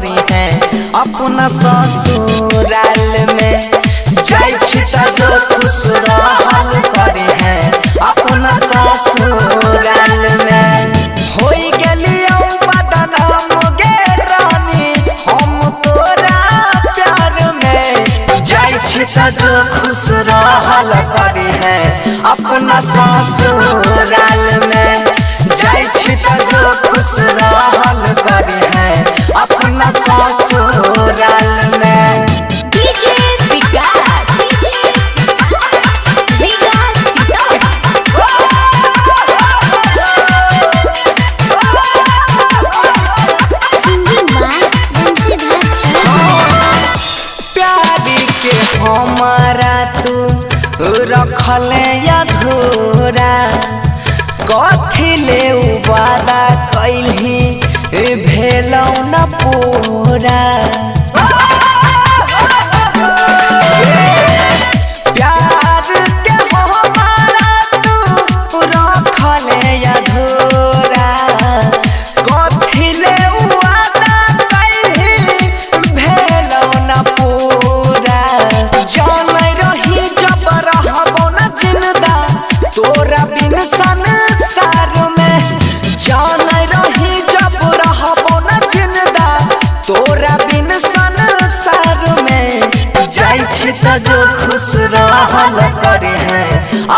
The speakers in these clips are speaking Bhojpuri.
करी है अपना ससुराल में। जाय छी त जो खुश रहल करी है अपना ससुराल में। होई गेलियो बदनाम गे रानी हम तोरा प्यार में। जाय छी त जो खुश रहल करी है अपना ससुराल में। जाय छी त जो खुश रहल करी है अपना ससुराल में। डीजे विकास प्यारी के हमारा तू रखले अधूरा कथी ले वादा कैलही भेलौ न पूरा। प्यार के हमारा तू रखले अधूरा कथी ले वादा कैलही भेलौ न पूरा। जानै रही जब रहबो न जिंदा तोरा बिन संसार में। जानै रही जब रहबो न जिंदा तोरा बिन संसार में। जाय छी त जो खुश रहल करी है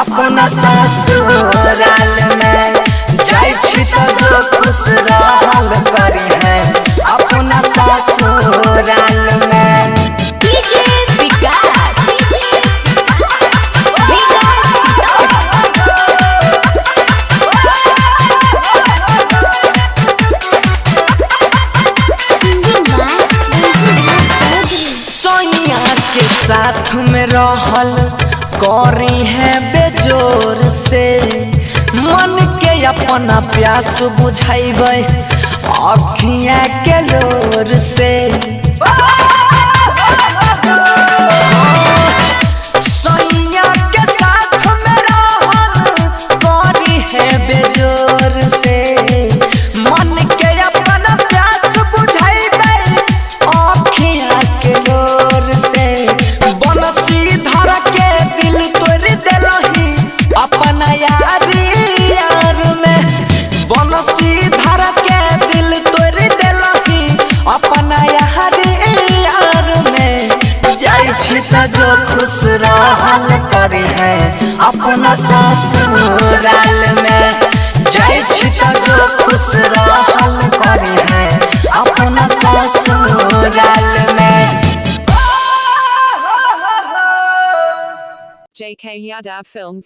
अपना ससुराल में। जाय छी त जो खुश रहल करी है अपना ससुराल में। डीजे विकास सैया के साथ में रहल करी है बेजोर से। मन के अपना प्यास बुझाइबै अखियाँ के लोर से। सैया के साथ में रहल करी है बेजोर से। मन के अपना प्यास बुझाइबै अखियाँ के लोर से। बनसी धर के दिल तोड़ देलही अपना यारी यार में। बनसी धर के दिल तोड़ देलही अपना यारी यार में। जाय छी त जो खुश रहल करी है अपना ससुराल में। जाय छी त जो खुश रहल करी है अपना ससुराल में। JK Yadav Films